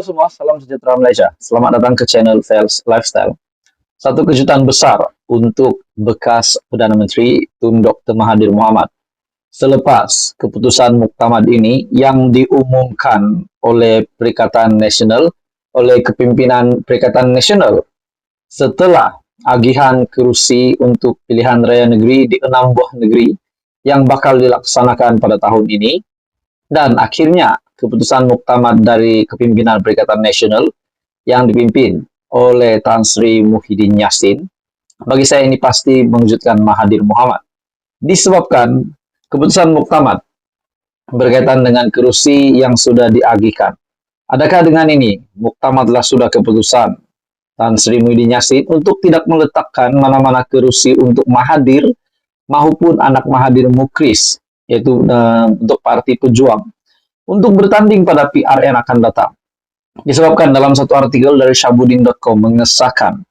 Halo semua, salam sejahtera Malaysia. Selamat datang ke channel Fels Lifestyle. Satu kejutan besar untuk bekas Perdana Menteri Tun Dr. Mahathir Mohamad. Selepas keputusan muktamad ini yang diumumkan oleh Perikatan Nasional, oleh kepimpinan Perikatan Nasional, setelah agihan kerusi untuk pilihan raya negeri di 6 buah negeri yang bakal dilaksanakan pada tahun ini, dan akhirnya keputusan muktamad dari kepimpinan Perikatan Nasional yang dipimpin oleh Tan Sri Muhyiddin Yassin, bagi saya ini pasti mengejutkan Mahathir Mohamad. Disebabkan keputusan muktamad berkaitan dengan kerusi yang sudah diagihkan. Adakah dengan ini muktamadlah sudah keputusan Tan Sri Muhyiddin Yassin untuk tidak meletakkan mana-mana kerusi untuk Mahathir maupun anak Mahathir Mukris, yaitu untuk Parti Pejuang, untuk bertanding pada PRN akan datang. Disebabkan dalam satu artikel dari Syahbudin.com mengesahkan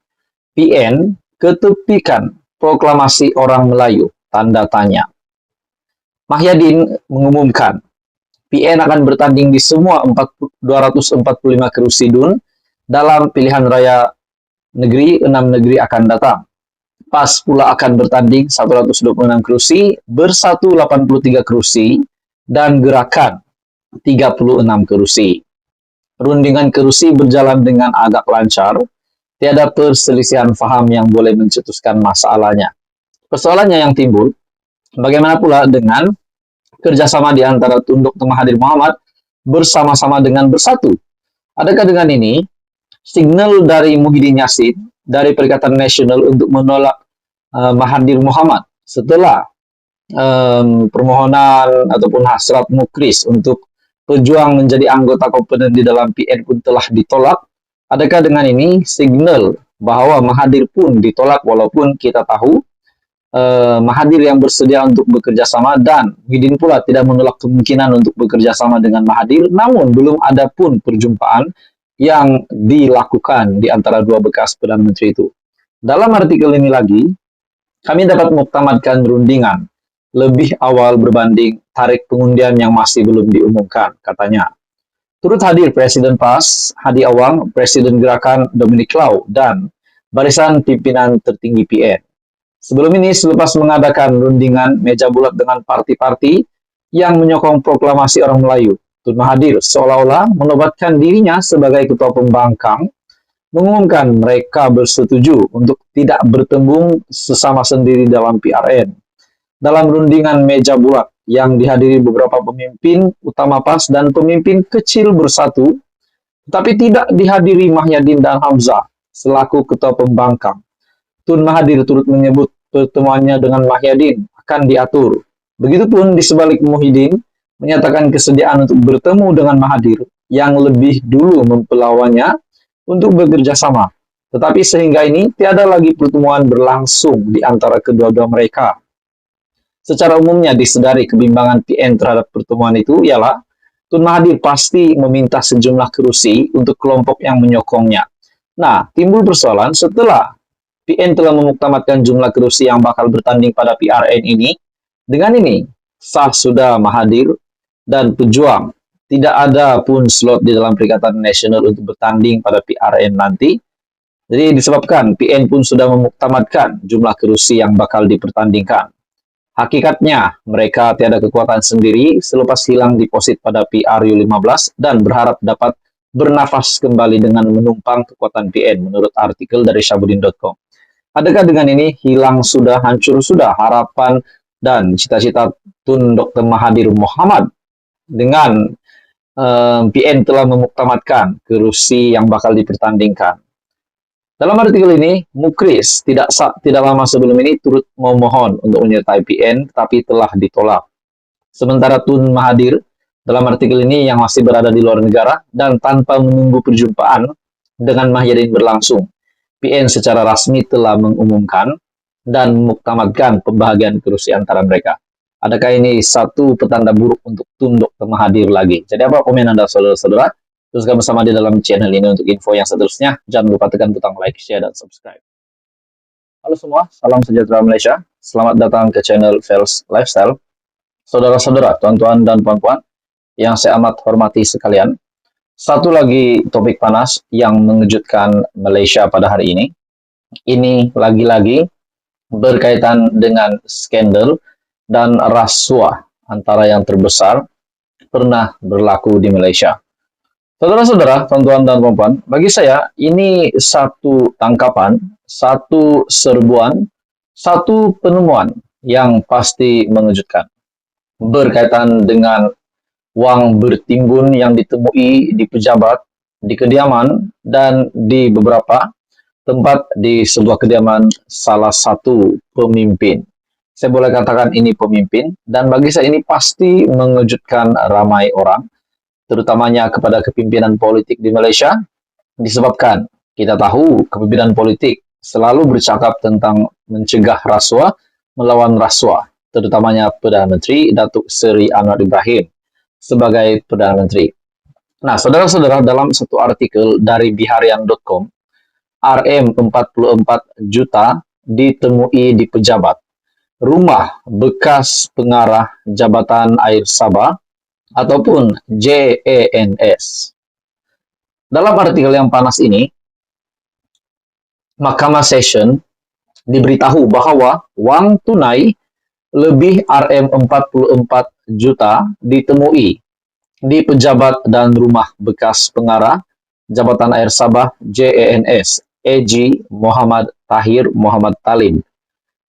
PN ketepikan proklamasi orang Melayu, tanda tanya. Mahyadin mengumumkan PN akan bertanding di semua 245 kerusi DUN dalam pilihan raya negeri 6 negeri akan datang. PAS pula akan bertanding 126 kerusi, Bersatu 83 kerusi, dan Gerakan 36 kerusi. Rundingan kerusi berjalan dengan agak lancar, tiada perselisihan faham yang boleh mencetuskan masalahnya. Persoalannya yang timbul, bagaimana pula dengan kerjasama di antara Tun Dr. Mahathir Mohamad bersama-sama dengan Bersatu? Adakah dengan ini signal dari Muhyiddin Yassin dari Perikatan Nasional untuk menolak Mahathir Mohamad setelah permohonan ataupun hasrat Mukris untuk Pejuang menjadi anggota komponen di dalam PN pun telah ditolak? Adakah dengan ini signal bahwa Mahathir pun ditolak, walaupun kita tahu Mahathir yang bersedia untuk bekerja sama dan Muhyiddin pula tidak menolak kemungkinan untuk bekerja sama dengan Mahathir, namun belum ada pun perjumpaan yang dilakukan di antara dua bekas Perdana Menteri itu. Dalam artikel ini lagi, kami dapat muktamadkan rundingan lebih awal berbanding tarik pengundian yang masih belum diumumkan, katanya. Turut hadir Presiden PAS, Hadi Awang, Presiden Gerakan Dominic Lau, dan barisan pimpinan tertinggi PN. Sebelum ini, selepas mengadakan rundingan meja bulat dengan parti-parti yang menyokong proklamasi orang Melayu, Tun Mahathir seolah-olah menobatkan dirinya sebagai ketua pembangkang, mengumumkan mereka bersetuju untuk tidak bertembung sesama sendiri dalam PRN. Dalam rundingan meja bulat yang dihadiri beberapa pemimpin utama PAS dan pemimpin kecil Bersatu, tetapi tidak dihadiri Mahyadin dan Hamzah selaku ketua pembangkang. Tun Mahathir turut menyebut pertemuannya dengan Mahyadin akan diatur. Begitupun di sebalik Muhyiddin menyatakan kesediaan untuk bertemu dengan Mahathir yang lebih dulu mempelawannya untuk bekerja sama. Tetapi sehingga ini tiada lagi pertemuan berlangsung di antara kedua-dua mereka. Secara umumnya disedari kebimbangan PN terhadap pertemuan itu ialah Tun Mahathir pasti meminta sejumlah kerusi untuk kelompok yang menyokongnya. Nah, timbul persoalan setelah PN telah memuktamadkan jumlah kerusi yang bakal bertanding pada PRN ini. Dengan ini, sah sudah Mahathir dan Pejuang. Tidak ada pun slot di dalam Perikatan Nasional untuk bertanding pada PRN nanti. Jadi disebabkan PN pun sudah memuktamadkan jumlah kerusi yang bakal dipertandingkan. Hakikatnya, mereka tiada kekuatan sendiri selepas hilang deposit pada PRU15 dan berharap dapat bernafas kembali dengan menumpang kekuatan PN, menurut artikel dari Syahbudin.com. Adakah dengan ini hilang sudah, hancur sudah harapan dan cita-cita Tun Dr. Mahathir Mohamad dengan PN telah memuktamadkan kerusi yang bakal dipertandingkan? Dalam artikel ini, Mukris tidak lama sebelum ini turut memohon untuk menyertai PN, tapi telah ditolak. Sementara Tun Mahathir dalam artikel ini yang masih berada di luar negara dan tanpa menunggu perjumpaan dengan Mahyadin berlangsung, PN secara rasmi telah mengumumkan dan memuktamadkan pembahagian kerusi antara mereka. Adakah ini satu petanda buruk untuk Tun Dr. Mahathir lagi? Jadi apa komen Anda, saudara-saudara? Teruskan bersama di dalam channel ini untuk info yang seterusnya. Jangan lupa tekan butang like, share, dan subscribe. Halo semua, salam sejahtera Malaysia. Selamat datang ke channel Fels Lifestyle. Saudara-saudara, tuan-tuan dan puan-puan yang saya amat hormati sekalian. Satu lagi topik panas yang mengejutkan Malaysia pada hari ini. Ini lagi-lagi berkaitan dengan skandal dan rasuah antara yang terbesar pernah berlaku di Malaysia. Saudara-saudara, tuan-tuan dan puan, bagi saya ini satu tangkapan, satu serbuan, satu penemuan yang pasti mengejutkan. Berkaitan dengan wang bertimbun yang ditemui di pejabat, di kediaman, dan di beberapa tempat di sebuah kediaman salah satu pemimpin. Saya boleh katakan ini pemimpin, dan bagi saya ini pasti mengejutkan ramai orang, terutamanya kepada kepimpinan politik di Malaysia, disebabkan kita tahu kepimpinan politik selalu bercakap tentang mencegah rasuah, melawan rasuah, terutamanya Perdana Menteri Datuk Seri Anwar Ibrahim sebagai Perdana Menteri. Nah, saudara-saudara, dalam satu artikel dari biharian.com, RM44 juta ditemui di pejabat, rumah bekas pengarah Jabatan Air Sabah ataupun JANS. Dalam artikel yang panas ini, Mahkamah Session diberitahu bahwa wang tunai lebih RM44 juta ditemui di pejabat dan rumah bekas pengarah Jabatan Air Sabah JANS, AG Muhammad Tahir Muhammad Talib.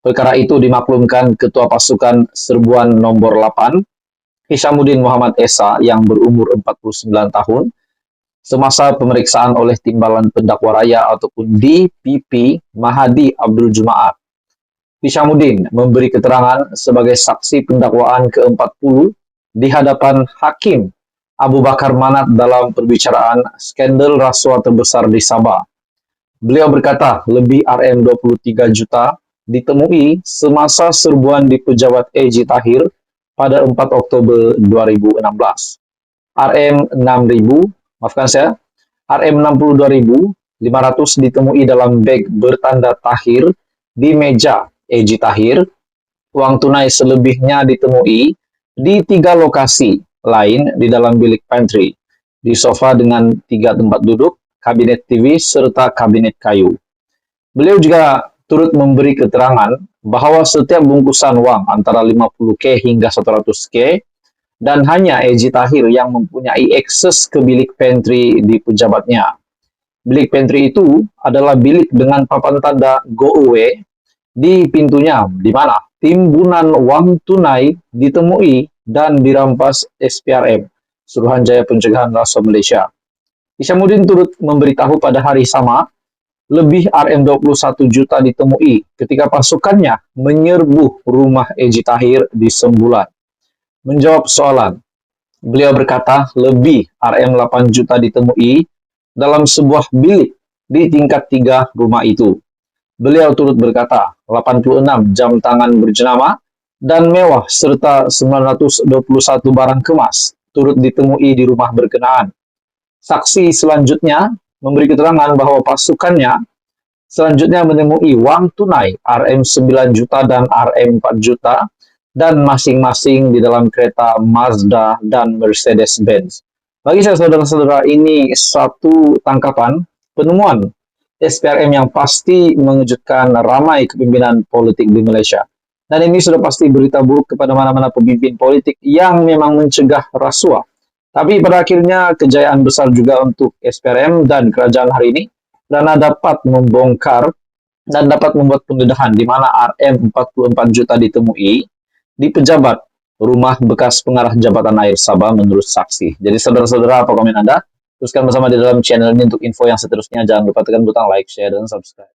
Perkara itu dimaklumkan Ketua Pasukan Serbuan Nombor 8, Hishamuddin Muhammad Esa yang berumur 49 tahun, semasa pemeriksaan oleh Timbalan Pendakwa Raya ataupun DPP Mahadi Abdul Jumaat. Hishamuddin memberi keterangan sebagai saksi pendakwaan ke-40 di hadapan Hakim Abu Bakar Manat dalam perbicaraan skandal rasuah terbesar di Sabah. Beliau berkata lebih RM23 juta ditemui semasa serbuan di pejabat AG Tahir pada 4 Oktober 2016. RM62.500 ditemui dalam beg bertanda Tahir di meja AG Tahir. Uang tunai selebihnya ditemui di 3 lokasi lain di dalam bilik pantry, di sofa dengan 3 tempat duduk, kabinet TV, serta kabinet kayu. Beliau juga turut memberi keterangan bahwa setiap bungkusan wang antara 50K hingga 100K dan hanya AG Tahir yang mempunyai akses ke bilik pantry di pejabatnya. Bilik pantry itu adalah bilik dengan papan tanda Go Away di pintunya, di mana timbunan wang tunai ditemui dan dirampas SPRM, Suruhanjaya Pencegahan Rasuah Malaysia. Hishamuddin turut memberitahu pada hari sama, lebih RM21 juta ditemui ketika pasukannya menyerbu rumah AG Tahir di Sembulan. Menjawab soalan, beliau berkata lebih RM8 juta ditemui dalam sebuah bilik di tingkat 3 rumah itu. Beliau turut berkata 86 jam tangan berjenama dan mewah serta 921 barang kemas turut ditemui di rumah berkenaan. Saksi selanjutnya memberi keterangan bahwa pasukannya selanjutnya menemui wang tunai RM9 juta dan RM4 juta dan masing-masing di dalam kereta Mazda dan Mercedes-Benz. Bagi saya, saudara-saudara, ini satu tangkapan penemuan SPRM yang pasti mengejutkan ramai kepimpinan politik di Malaysia. Dan ini sudah pasti berita buruk kepada mana-mana pemimpin politik yang memang mencegah rasuah. Tapi pada akhirnya kejayaan besar juga untuk SPRM dan kerajaan hari ini karena dapat membongkar dan dapat membuat penggeledahan di mana RM44 juta ditemui di pejabat rumah bekas pengarah Jabatan Air Sabah menurut saksi. Jadi saudara-saudara, apa komen Anda? Teruskan bersama di dalam channel ini untuk info yang seterusnya. Jangan lupa tekan butang like, share, dan subscribe.